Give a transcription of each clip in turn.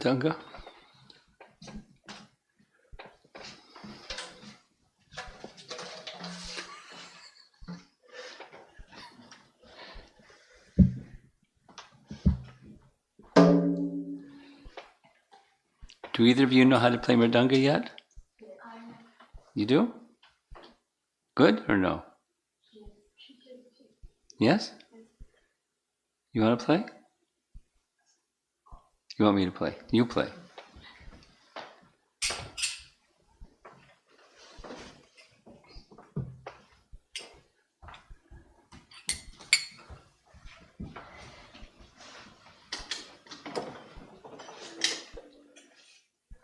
Mridanga. Do either of you know how to play Mridanga yet? You do? Good or no? Yes? You want to play? You want me to play? You play.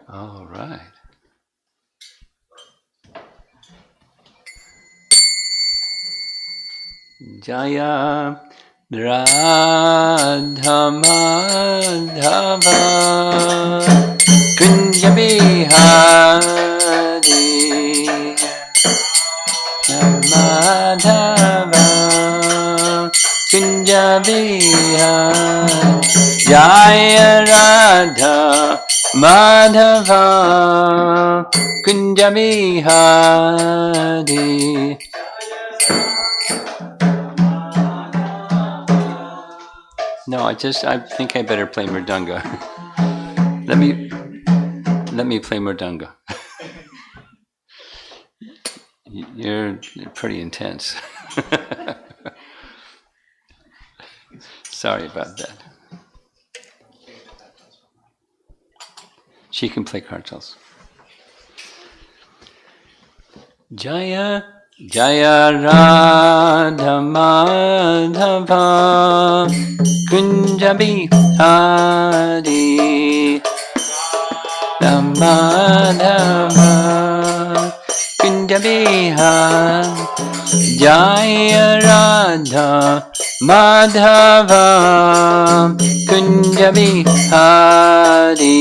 All right. Jaya Radha Madhava Kunja Bihari Madhava Kunja Bihari Jaya Radha Madhava Kunja Bihari. No, I think I better play Mridanga. Let me play Mridanga. You're pretty intense. Sorry about that. She can play cartels. Jaya Jaya Radha Madhava Kunja Bihari Madhava Kunja Bihari Jaya Radha Madhava Kunja Bihari.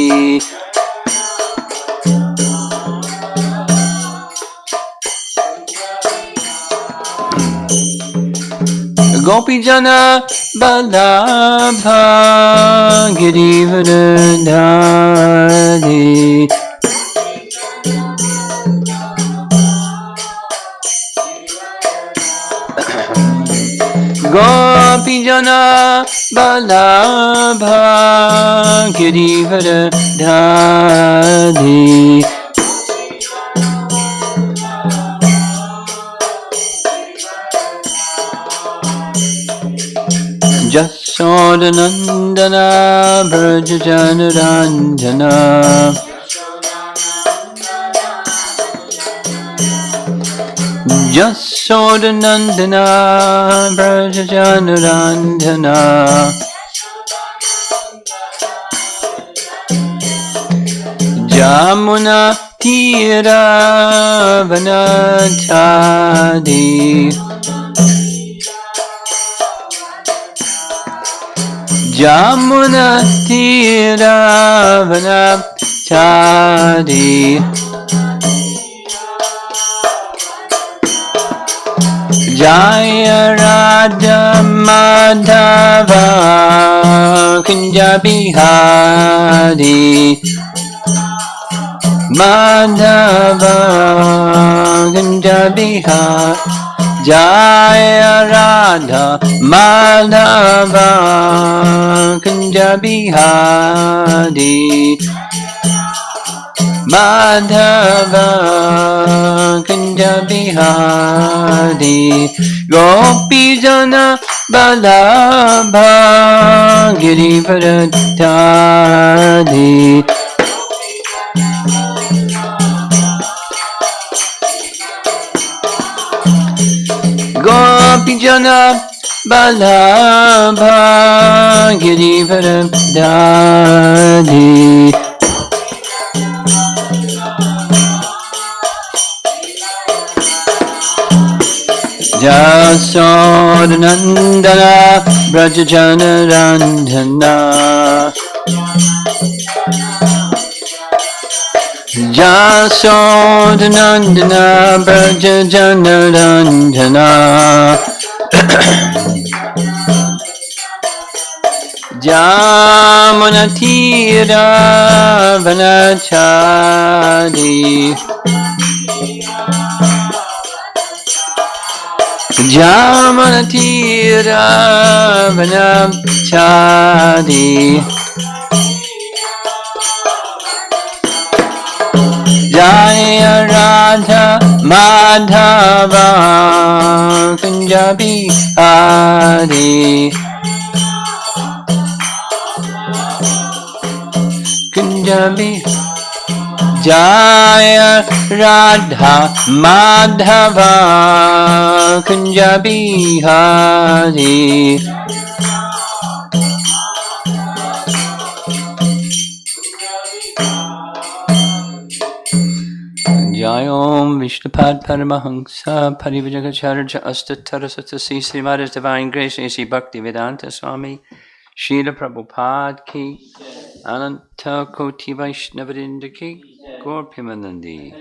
Gopi Jana Balabha Girivardhari Gopi Jana Balabha Girivardhari Jasodanandana Brajajanarandana Jasodanandana Brajajanarandana Jamuna Tira Vanachadi Jamuna Tira Vanachadi Jaya Radha Madhava Kunja Bihari Madhava Kunja Bihari Jaya Radha Madhava Kunja Bihari Madhava Kunja Bihari Gopi Jana Balabha Girivardhari Gopi Jana Balabha Girivardhari Jasodanandana Brajajanarandana Jasodanandana Brajajanarandana Jaya Jamunatira vanachari. Jamunatira vanachari. Jaya Radha Madhava Kunjabi Hari. Kunjabi Jaya Radha Madhava Kunjabi Hari. Jayom Vishnupad Paramahamsa Parivajagacharya Astatara Satsasi Srimada's Divine Grace A.C. Bhakti Vedanta Swami Srila Prabhupada Ki Ananta Koti Vaishnavadinda Ki Gaur Pimanandi.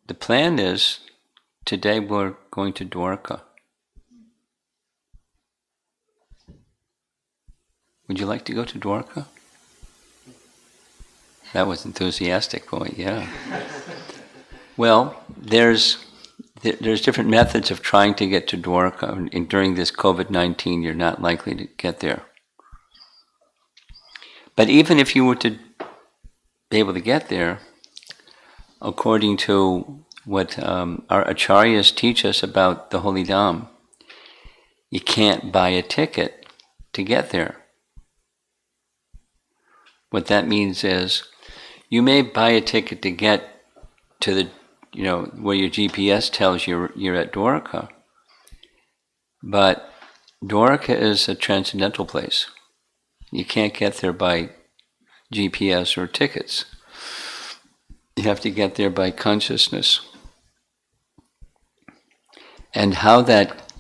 The plan is, today we're going to Dwaraka. Would you like to go to Dwaraka? That was enthusiastic, boy, yeah. Well, there's different methods of trying to get to Dwaraka. And during this COVID-19, you're not likely to get there. But even if you were to be able to get there, according to what our acharyas teach us about the Holy Dham, you can't buy a ticket to get there. What that means is, you may buy a ticket to get to the, where your GPS tells you you're at Dwaraka, but Dwaraka is a transcendental place. You can't get there by GPS or tickets. You have to get there by consciousness. And how that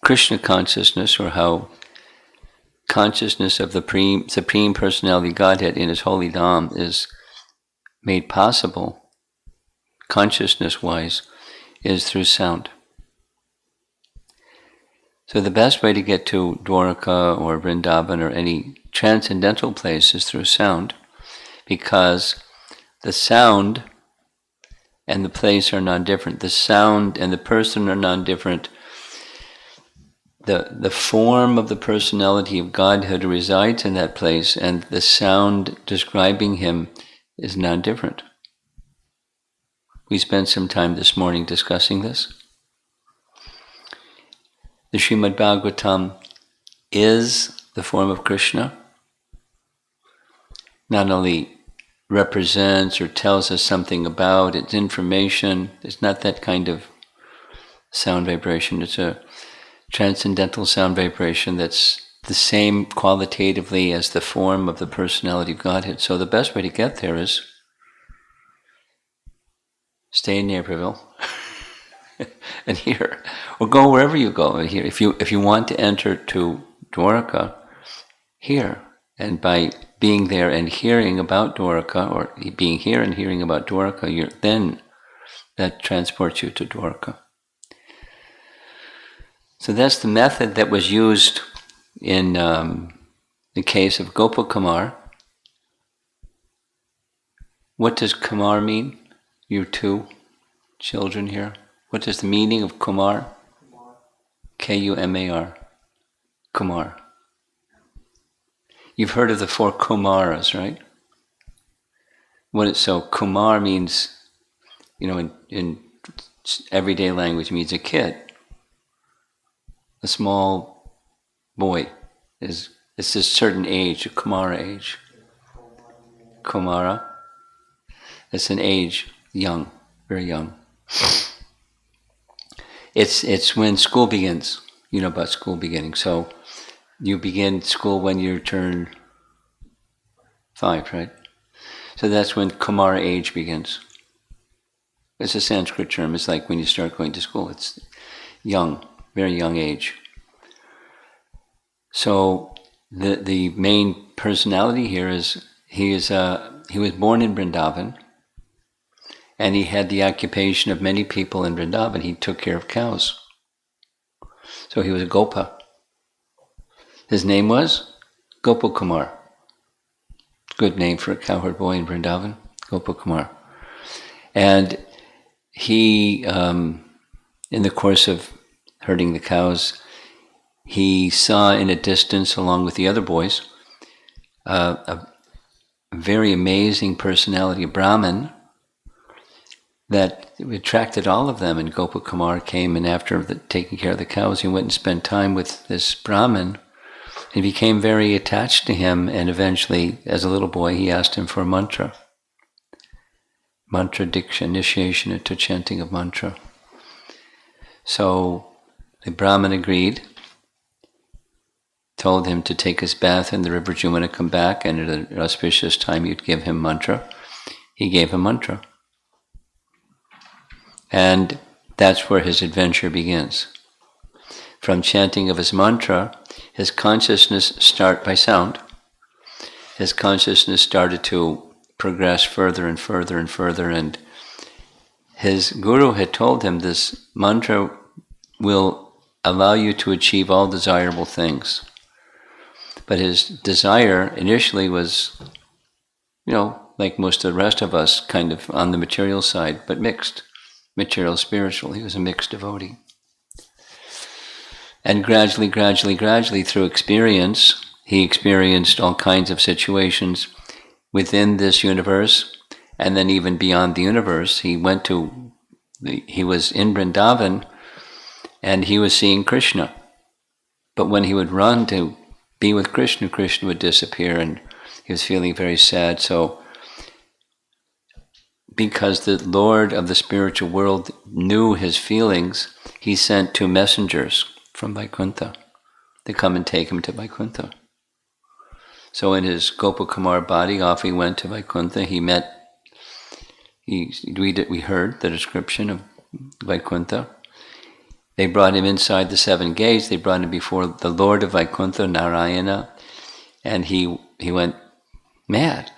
Krishna consciousness, or how consciousness of the Supreme Personality Godhead in His Holy Dham is made possible, consciousness-wise, is through sound. So the best way to get to Dwaraka or Vrindavan or any transcendental place is through sound, because the sound and the place are non-different. The sound and the person are non-different. The form of the personality of Godhead resides in that place, and the sound describing Him is non-different. We spent some time this morning discussing this. The Srimad Bhagavatam is the form of Krishna. Not only represents or tells us something about its information, it's not that kind of sound vibration. It's a transcendental sound vibration that's the same qualitatively as the form of the personality of Godhead. So the best way to get there is stay in Naperville and hear, or go wherever you go and hear. If you want to enter to Dwaraka, hear. And by being there and hearing about Dwaraka, or being here and hearing about Dwaraka, then that transports you to Dwaraka. So that's the method that was used in the case of Gopa Kumar. What does Kumar mean? You two children here. What is the meaning of Kumar? Kumar. Kumar. You've heard of the 4 Kumaras, right? So Kumar means, in everyday language, means a kid. A small boy. It's a certain age, a Kumara age. Kumara. It's an age, young, very young. It's when school begins. You know about school beginning. So you begin school when you turn 5, right? So that's when Kumara age begins. It's a Sanskrit term. It's like when you start going to school. It's young, very young age. So the main personality here is he was born in Vrindavan, and he had the occupation of many people in Vrindavan. He took care of cows. So he was a Gopa. His name was Gopa Kumar. Good name for a cowherd boy in Vrindavan, Gopa Kumar. And he, in the course of herding the cows, he saw in a distance, along with the other boys, a very amazing personality, a Brahmin, that attracted all of them. And Gopa Kumar came, and after taking care of the cows, he went and spent time with this Brahmin. He became very attached to him, and eventually, as a little boy, he asked him for a mantra. Mantra diksha, initiation into chanting of mantra. So the Brahmin agreed, told him to take his bath in the river Jumana, come back, and at an auspicious time you'd give him mantra. He gave him mantra. And that's where his adventure begins. From chanting of his mantra, his consciousness started by sound. His consciousness started to progress further and further and further, and his guru had told him this mantra will allow you to achieve all desirable things. But his desire initially was, like most of the rest of us, kind of on the material side, but mixed. Material, spiritual. He was a mixed devotee. And gradually, through experience, he experienced all kinds of situations within this universe, and then even beyond the universe. He was in Vrindavan, and he was seeing Krishna. But when he would run to be with Krishna, Krishna would disappear, and he was feeling very sad. So, because the Lord of the spiritual world knew his feelings, he sent 2 messengers from Vaikuntha to come and take him to Vaikuntha. So in his Gopa Kumar body, off he went to Vaikuntha. We heard the description of Vaikuntha. They brought him inside the 7 gates. They brought him before the Lord of Vaikuntha, Narayana, and he went mad.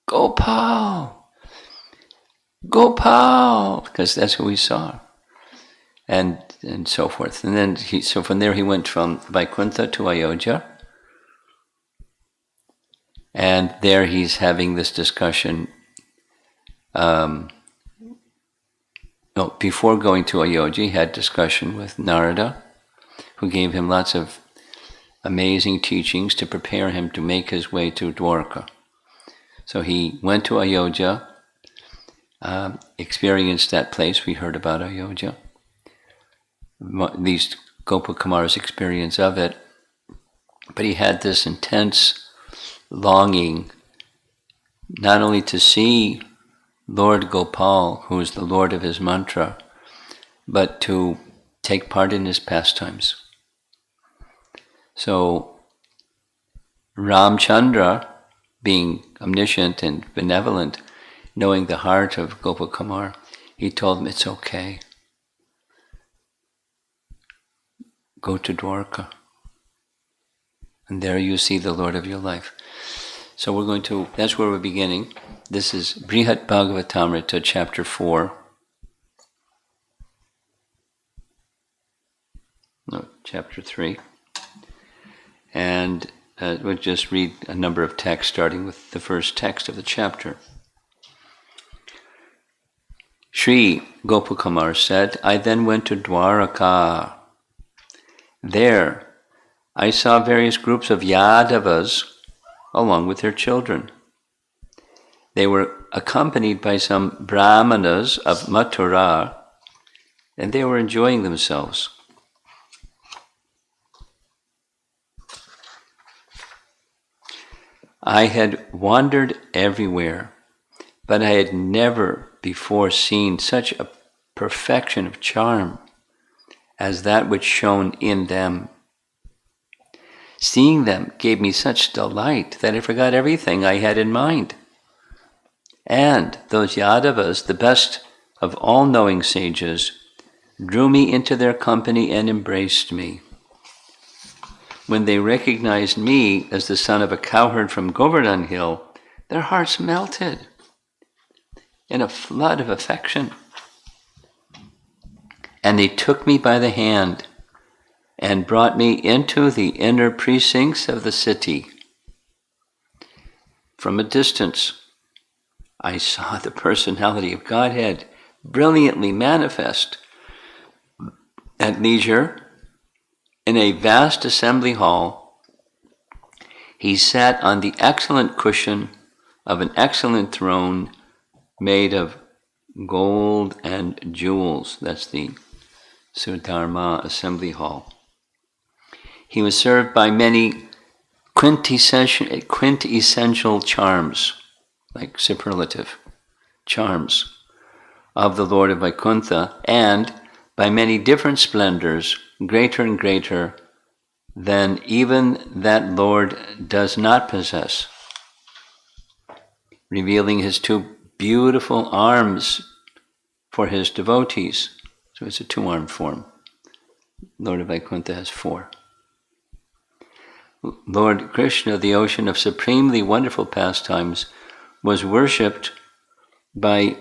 Gopal! Gopal! Because that's who he saw. And so forth. And then so from there he went from Vaikuntha to Ayodhya. And there he's having this discussion. Before going to Ayodhya, he had discussion with Narada, who gave him lots of amazing teachings to prepare him to make his way to Dwaraka. So he went to Ayodhya, experienced that place. We heard about Ayodhya. At least Gopa Kumar's experience of it. But he had this intense longing not only to see Lord Gopal, who is the Lord of his mantra, but to take part in his pastimes. So Ramchandra, being omniscient and benevolent, knowing the heart of Gopa Kumar, he told him, it's okay. Go to Dwaraka. And there you see the Lord of your life. So that's where we're beginning. This is Brihat Bhagavatamrita, chapter 4. No, chapter 3. And we'll just read a number of texts, starting with the first text of the chapter. Sri Gopa Kumar said, I then went to Dwaraka. There, I saw various groups of Yadavas along with their children. They were accompanied by some Brahmanas of Mathura, and they were enjoying themselves. I had wandered everywhere, but I had never before seen such a perfection of charm as that which shone in them. Seeing them gave me such delight that I forgot everything I had in mind. And those Yadavas, the best of all knowing sages, drew me into their company and embraced me. when they recognized me as the son of a cowherd from Govardhan Hill, their hearts melted in a flood of affection. And they took me by the hand and brought me into the inner precincts of the city. From a distance, I saw the personality of Godhead brilliantly manifest. At leisure, in a vast assembly hall, he sat on the excellent cushion of an excellent throne made of gold and jewels. That's the Sudharma Assembly Hall. He was served by many quintessential charms, like superlative charms, of the Lord of Vaikuntha, and by many different splendors, greater and greater than even that Lord does not possess, revealing his two beautiful arms for his devotees. So it's a two-armed form. Lord of Vaikuntha has four. Lord Krishna, the ocean of supremely wonderful pastimes, was worshipped by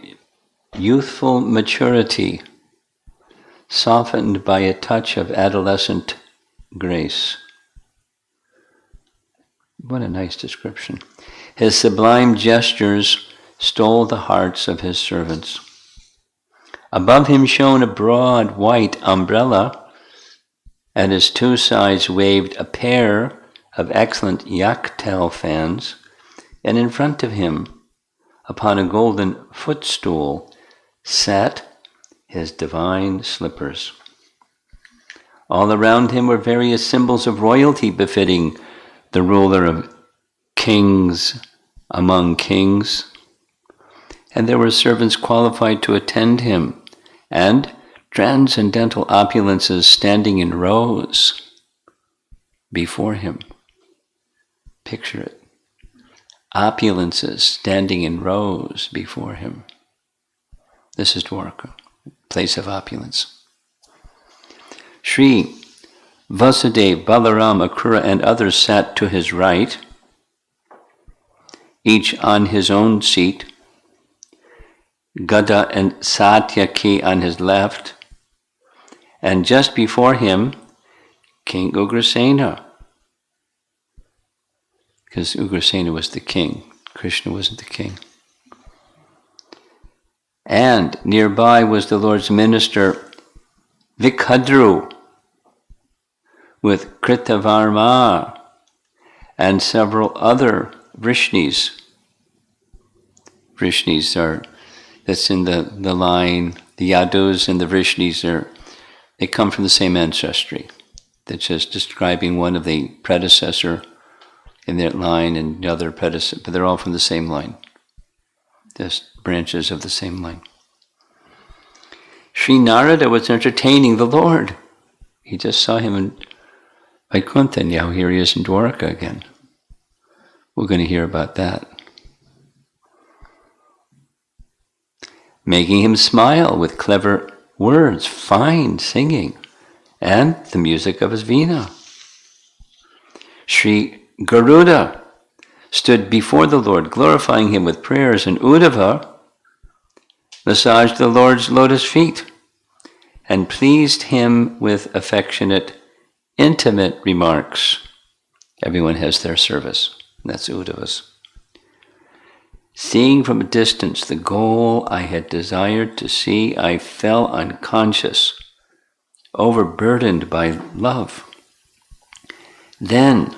youthful maturity, softened by a touch of adolescent grace. What a nice description. His sublime gestures stole the hearts of his servants. Above him shone a broad white umbrella. At his two sides waved a pair of excellent yak-tail fans, and in front of him, upon a golden footstool, sat his divine slippers. All around him were various symbols of royalty befitting the ruler of kings among kings, and there were servants qualified to attend him, and transcendental opulences standing in rows before him. Picture it. Opulences standing in rows before him. This is Dwaraka, place of opulence. Shri Vasudeva, Balaram, Akrura, and others sat to his right, each on his own seat. Gada and Satyaki on his left, and just before him, King Ugrasena. Because Ugrasena was the king, Krishna wasn't the king. And nearby was the Lord's minister, Vikadru, with Kritavarma and several other Vrishnis. Vrishnis are, that's in the line, the Yadus and the Vrishnis they come from the same ancestry. That's just describing one of the predecessor in that line and the other predecessor, but they're all from the same line. Just branches of the same line. Sri Narada was entertaining the Lord. He just saw him in Vaikuntha, and now here he is in Dwaraka again. We're going to hear about that. Making him smile with clever words, fine singing, and the music of his veena. Sri Garuda stood before the Lord, glorifying him with prayers, and Uddhava massaged the Lord's lotus feet and pleased him with affectionate, intimate remarks. Everyone has their service. That's Uddhava's. Seeing from a distance the goal I had desired to see, I fell unconscious, overburdened by love. Then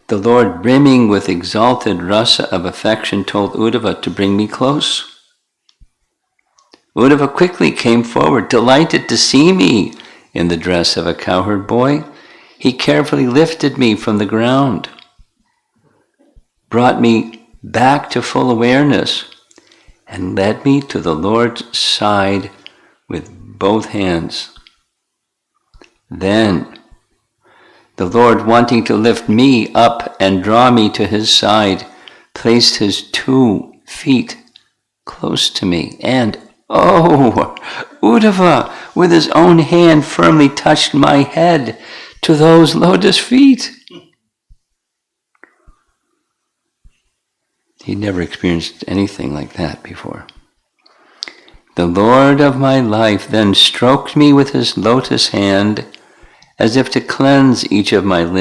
the Lord, brimming with exalted rasa of affection, told Uddhava to bring me close. Uddhava quickly came forward, delighted to see me in the dress of a cowherd boy. He carefully lifted me from the ground, brought me back to full awareness, and led me to the Lord's side with both hands. Then the Lord, wanting to lift me up and draw me to his side, placed his 2 feet close to me, and Uddhava, with his own hand, firmly touched my head to those lotus feet. He'd never experienced anything like that before. The Lord of my life then stroked me with his lotus hand, as if to cleanse each of my limbs